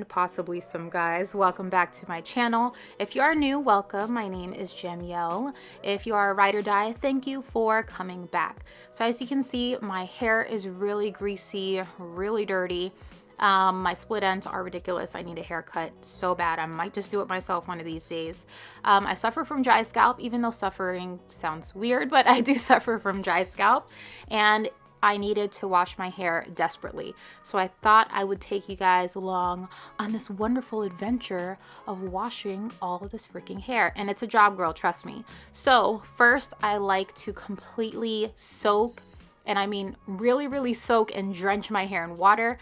possibly some guys. Welcome back to my channel. If you are new, welcome. My name is Jamielle. If you are a ride or die, thank you for coming back. So as you can see, my hair is really greasy, really dirty. My split ends are ridiculous. I need a haircut so bad. I might just do it myself one of these days. I suffer from dry scalp, even though suffering sounds weird, but I do suffer from dry scalp, and I needed to wash my hair desperately. So I thought I would take you guys along on this wonderful adventure of washing all of this freaking hair. And it's a job, girl, trust me. So first, I like to completely soak, and I mean really soak and drench my hair in water.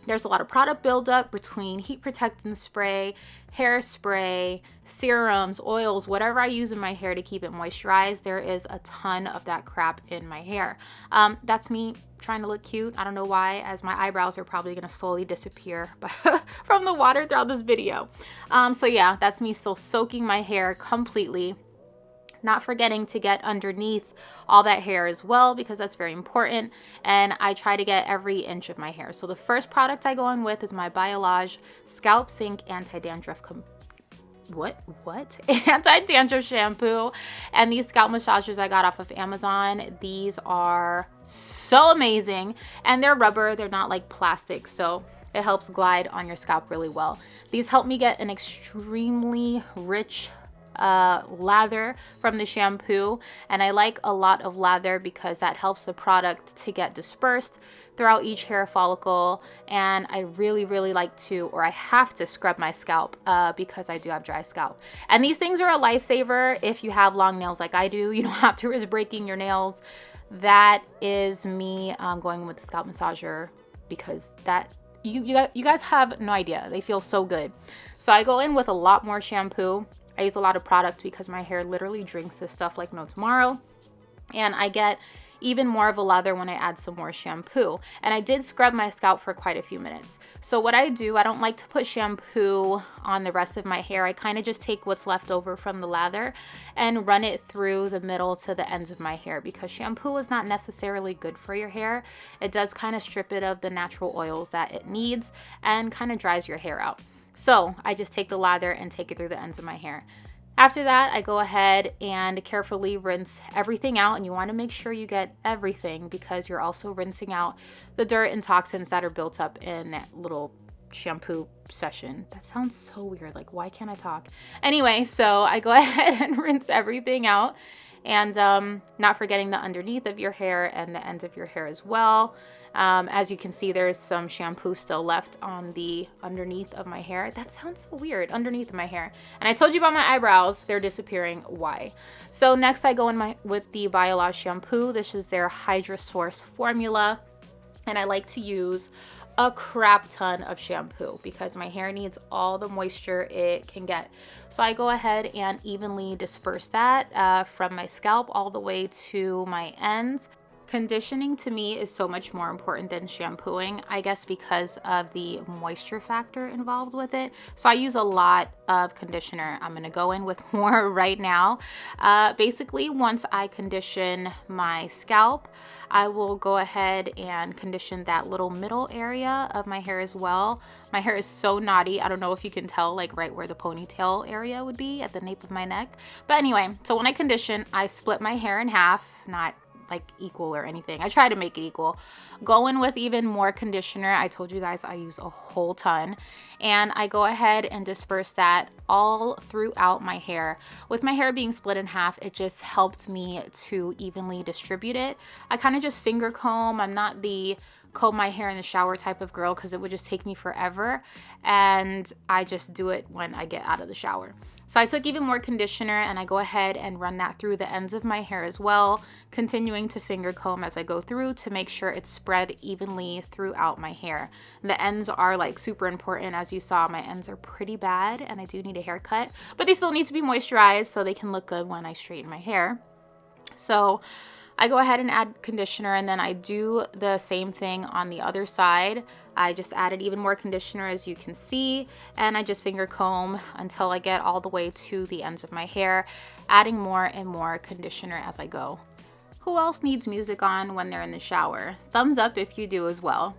There's a lot of product buildup between heat protectant spray, hairspray, serums, oils, whatever I use in my hair to keep it moisturized. There is a ton of that crap in my hair. That's me trying to look cute. I don't know why, as my eyebrows are probably going to slowly disappear from the water throughout this video. So yeah, that's me still soaking my hair completely. Not forgetting to get underneath all that hair as well, because that's very important. And I try to get every inch of my hair. So the first product I go in with is my Biolage Scalp Sync Anti-Dandruff Anti-dandruff shampoo. And these scalp massagers I got off of Amazon. These are so amazing. And they're rubber, they're not like plastic. So it helps glide on your scalp really well. These help me get an extremely rich lather from the shampoo, and I like a lot of lather because that helps the product to get dispersed throughout each hair follicle. And I really like to, or I have to, scrub my scalp because I do have dry scalp. And these things are a lifesaver if you have long nails like I do. You don't have to risk breaking your nails. That is me going with the scalp massager, because that you guys have no idea, they feel so good. So I go in with a lot more shampoo. I use a lot of product because my hair literally drinks this stuff like no tomorrow. And I get even more of a lather when I add some more shampoo. And I did scrub my scalp for quite a few minutes. So what I do, I don't like to put shampoo on the rest of my hair. I kind of just take what's left over from the lather and run it through the middle to the ends of my hair, because shampoo is not necessarily good for your hair. It does kind of strip it of the natural oils that it needs and kind of dries your hair out. So I just take the lather and take it through the ends of my hair. After that, I go ahead and carefully rinse everything out. And you want to make sure you get everything, because you're also rinsing out the dirt and toxins that are built up in that little shampoo session. That sounds so weird. Like, why can't I talk? Anyway, so I go ahead and rinse everything out. And not forgetting the underneath of your hair and the ends of your hair as well. As you can see, there's some shampoo still left on the underneath of my hair. That sounds so weird, underneath of my hair. And I told you about my eyebrows, they're disappearing. Why? So next I go in with the Biolage shampoo. This is their Hydra Source formula. And I like to use a crap ton of shampoo because my hair needs all the moisture it can get. So I go ahead and evenly disperse that from my scalp all the way to my ends. Conditioning to me is so much more important than shampooing, I guess because of the moisture factor involved with it. So I use a lot of conditioner. I'm gonna go in with more right now. Basically, once I condition my scalp, I will go ahead and condition that little middle area of my hair as well. My hair is so knotty. I don't know if you can tell, like right where the ponytail area would be at the nape of my neck. But anyway, so when I condition, I split my hair in half, not like equal or anything. I try to make it equal. Go in with even more conditioner. I told you guys I use a whole ton. And I go ahead and disperse that all throughout my hair. With my hair being split in half, it just helps me to evenly distribute it. I kind of just finger comb. I'm not the comb my hair in the shower type of girl, because it would just take me forever, and I just do it when I get out of the shower. So I took even more conditioner and I go ahead and run that through the ends of my hair as well, continuing to finger comb as I go through to make sure it's spread evenly throughout my hair. The ends are like super important. As you saw, my ends are pretty bad and I do need a haircut, but they still need to be moisturized so they can look good when I straighten my hair. So I go ahead and add conditioner, and then I do the same thing on the other side. I just added even more conditioner, as you can see, and I just finger comb until I get all the way to the ends of my hair, adding more and more conditioner as I go. Who else needs music on when they're in the shower? Thumbs up if you do as well.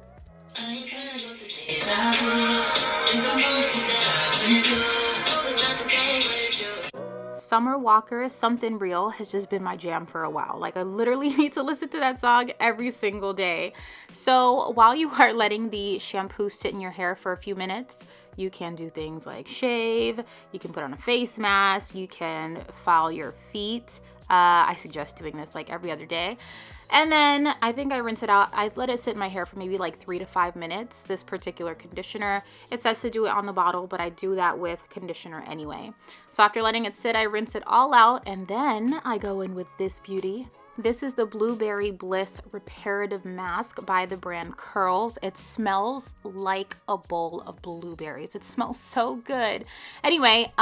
Summer Walker's Something Real has just been my jam for a while. Like, I literally need to listen to that song every single day. So while you are letting the shampoo sit in your hair for a few minutes, you can do things like shave, you can put on a face mask, you can file your feet. I suggest doing this like every other day. And then I think I rinse it out. I let it sit in my hair for maybe like 3 to 5 minutes, this particular conditioner. It says to do it on the bottle, but I do that with conditioner anyway. So after letting it sit, I rinse it all out, and then I go in with this beauty. This is the Blueberry Bliss Reparative Mask by the brand Curls. It smells like a bowl of blueberries. It smells so good. Anyway,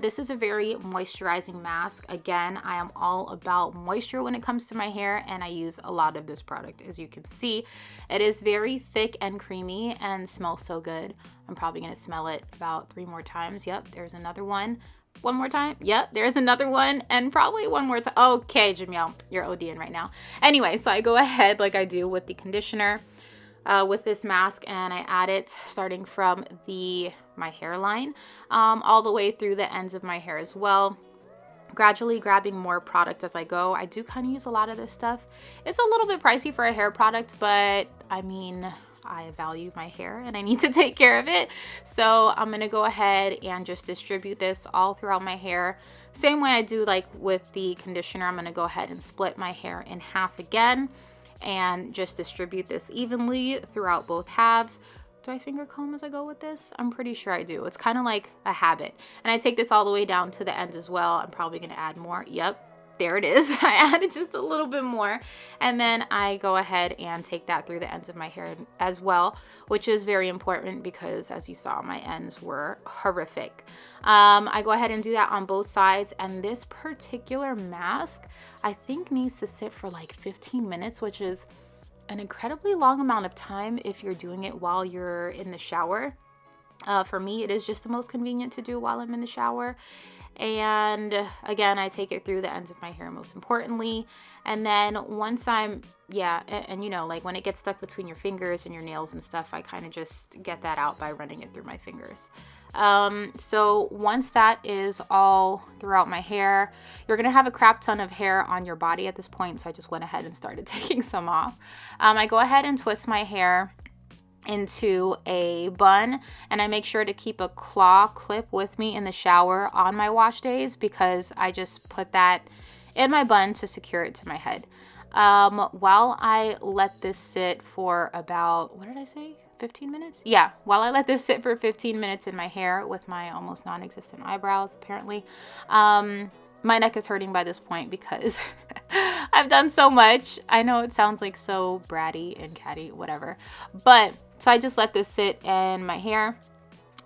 this is a very moisturizing mask. Again, I am all about moisture when it comes to my hair, and I use a lot of this product. As you can see, it is very thick and creamy and smells so good. I'm probably gonna smell it about 3 more times. Yep, there's another one. One more time. Yep, there's another one, and probably one more time. Okay, Jamielle, you're ODing right now. Anyway, so I go ahead like I do with the conditioner with this mask, and I add it starting from my hairline all the way through the ends of my hair as well. Gradually grabbing more product as I go. I do kind of use a lot of this stuff. It's a little bit pricey for a hair product, but I mean, I value my hair and I need to take care of it. So I'm gonna go ahead and just distribute this all throughout my hair. Same way I do like with the conditioner, I'm gonna go ahead and split my hair in half again and just distribute this evenly throughout both halves. Do I finger comb as I go with this? I'm pretty sure I do. It's kind of like a habit. And I take this all the way down to the end as well. I'm probably gonna add more. Yep. There it is. I added just a little bit more, and then I go ahead and take that through the ends of my hair as well, which is very important because, as you saw, my ends were horrific. I go ahead and do that on both sides, and this particular mask I think needs to sit for like 15 minutes, which is an incredibly long amount of time if you're doing it while you're in the shower. For me, it is just the most convenient to do while I'm in the shower. And again, I take it through the ends of my hair most importantly. And then once I'm, and you know, like when it gets stuck between your fingers and your nails and stuff, I kind of just get that out by running it through my fingers. So once that is all throughout my hair, you're gonna have a crap ton of hair on your body at this point. So I just went ahead and started taking some off. I go ahead and twist my hair into a bun, and I make sure to keep a claw clip with me in the shower on my wash days because I just put that in my bun to secure it to my head. While I let this sit for about, what did I say? 15 minutes? Yeah, while I let this sit for 15 minutes in my hair with my almost non-existent eyebrows, apparently, my neck is hurting by this point because I've done so much. I know it sounds like so bratty and catty, whatever. But so I just let this sit in my hair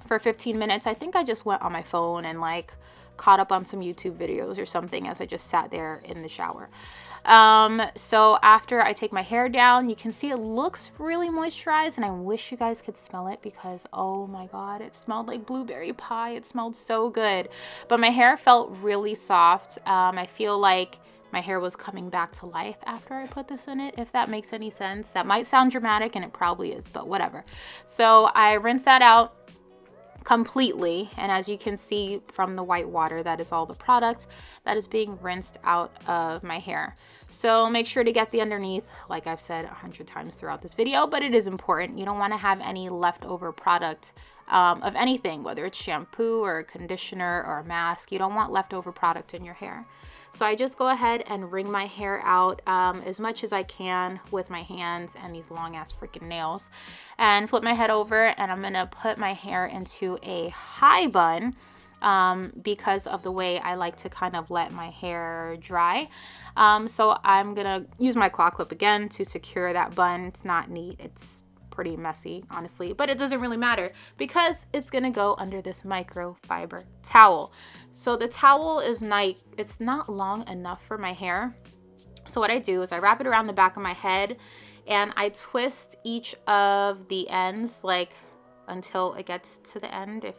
for 15 minutes. I think I just went on my phone and like caught up on some YouTube videos or something as I just sat there in the shower. So after I take my hair down, you can see it looks really moisturized, and I wish you guys could smell it because, oh my God, it smelled like blueberry pie. It smelled so good, but my hair felt really soft. I feel like my hair was coming back to life after I put this in it, if that makes any sense. That might sound dramatic, and it probably is, but whatever. So I rinse that out completely, and as you can see from the white water, that is all the product that is being rinsed out of my hair. So make sure to get the underneath, like I've said 100 times throughout this video, but it is important. You don't want to have any leftover product of anything, whether it's shampoo or a conditioner or a mask. You don't want leftover product in your hair. So I just go ahead and wring my hair out as much as I can with my hands and these long ass freaking nails, and flip my head over, and I'm gonna put my hair into a high bun because of the way I like to kind of let my hair dry. So I'm gonna use my claw clip again to secure that bun. It's not neat. It's pretty messy, honestly, but it doesn't really matter because it's gonna go under this microfiber towel. So the towel is it's not long enough for my hair. So what I do is I wrap it around the back of my head, and I twist each of the ends like until it gets to the end.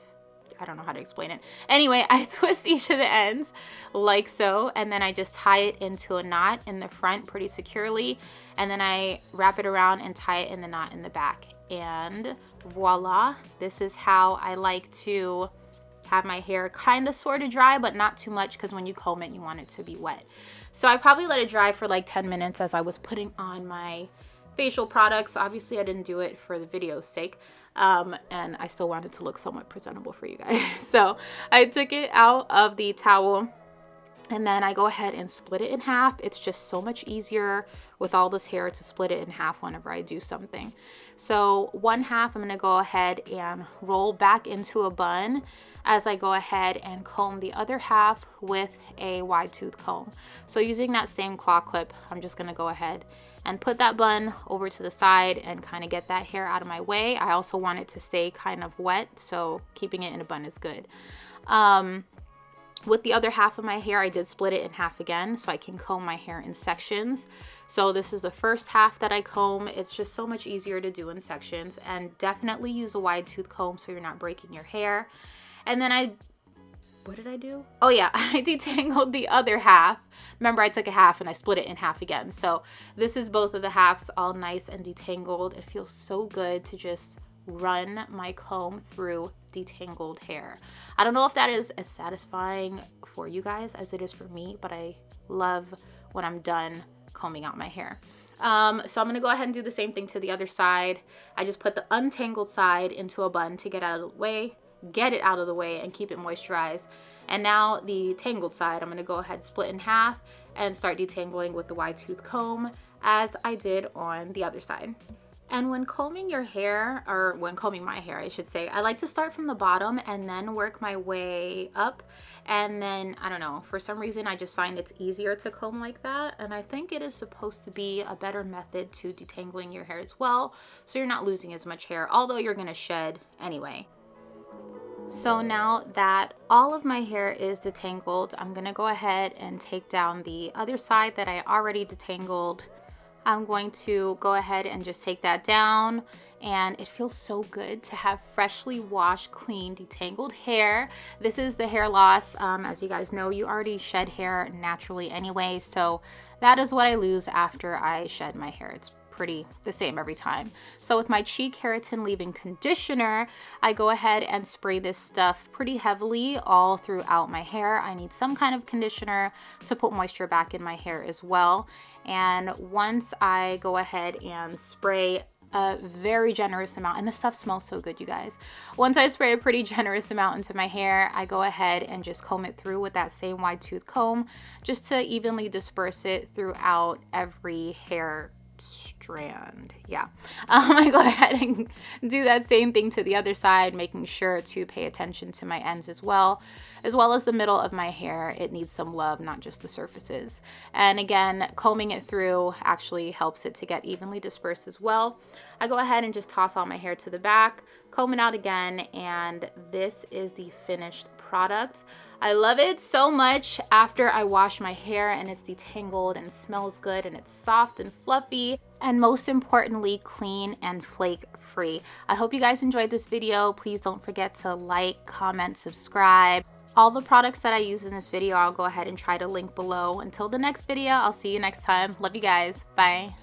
I don't know how to explain it. Anyway, I twist each of the ends like so, and then I just tie it into a knot in the front pretty securely, and then I wrap it around and tie it in the knot in the back. and voila, this is how I like to have my hair kind of sort of dry, but not too much, because when you comb it, you want it to be wet. So I probably let it dry for like 10 minutes as I was putting on my facial products. Obviously, I didn't do it for the video's sake, and I still wanted to look somewhat presentable for you guys. So I took it out of the towel, and then I go ahead and split it in half. It's just so much easier with all this hair to split it in half whenever I do something. So one half I'm gonna go ahead and roll back into a bun as I go ahead and comb the other half with a wide tooth comb. So using that same claw clip, I'm just gonna go ahead and put that bun over to the side and kind of get that hair out of my way. I also want it to stay kind of wet, so keeping it in a bun is good. With the other half of my hair, I did split it in half again so I can comb my hair in sections. So this is the first half that I comb. It's just so much easier to do in sections, and definitely use a wide tooth comb so you're not breaking your hair. And then what did I do? Oh yeah, I detangled the other half. Remember, I took a half and I split it in half again. So this is both of the halves all nice and detangled. It feels so good to just run my comb through detangled hair. I don't know if that is as satisfying for you guys as it is for me, but I love when I'm done combing out my hair. So I'm gonna go ahead and do the same thing to the other side. I just put the untangled side into a bun to get it out of the way and keep it moisturized. And now the tangled side, I'm gonna go ahead, split in half, and start detangling with the wide tooth comb as I did on the other side. And when combing your hair, or when combing my hair, I should say, I like to start from the bottom and then work my way up. And then, I don't know, for some reason, I just find it's easier to comb like that. And I think it is supposed to be a better method to detangling your hair as well, so you're not losing as much hair, although you're gonna shed anyway. So now that all of my hair is detangled, I'm gonna go ahead and take down the other side that I already detangled. I'm going to go ahead and just take that down, and it feels so good to have freshly washed, clean, detangled hair. This is the hair loss. As you guys know, you already shed hair naturally anyway, so that is what I lose after I shed my hair. It's pretty the same every time. So with my cheek keratin leave-in conditioner, I go ahead and spray this stuff pretty heavily all throughout my hair. I need some kind of conditioner to put moisture back in my hair as well. And once I go ahead and spray a very generous amount, and this stuff smells so good, you guys. Once I spray a pretty generous amount into my hair, I go ahead and just comb it through with that same wide tooth comb just to evenly disperse it throughout every hair strand. Yeah, I go ahead and do that same thing to the other side, making sure to pay attention to my ends as well as the middle of my hair. It needs some love, not just the surfaces. And again, combing it through actually helps it to get evenly dispersed as well. I go ahead and just toss all my hair to the back, comb it out again, and this is the finished product. I love it so much after I wash my hair, and it's detangled and smells good, and it's soft and fluffy, and most importantly, clean and flake free. I hope you guys enjoyed this video. Please don't forget to like, comment, subscribe. All the products that I use in this video, I'll go ahead and try to link below. Until the next video, I'll see you next time. Love you guys. Bye.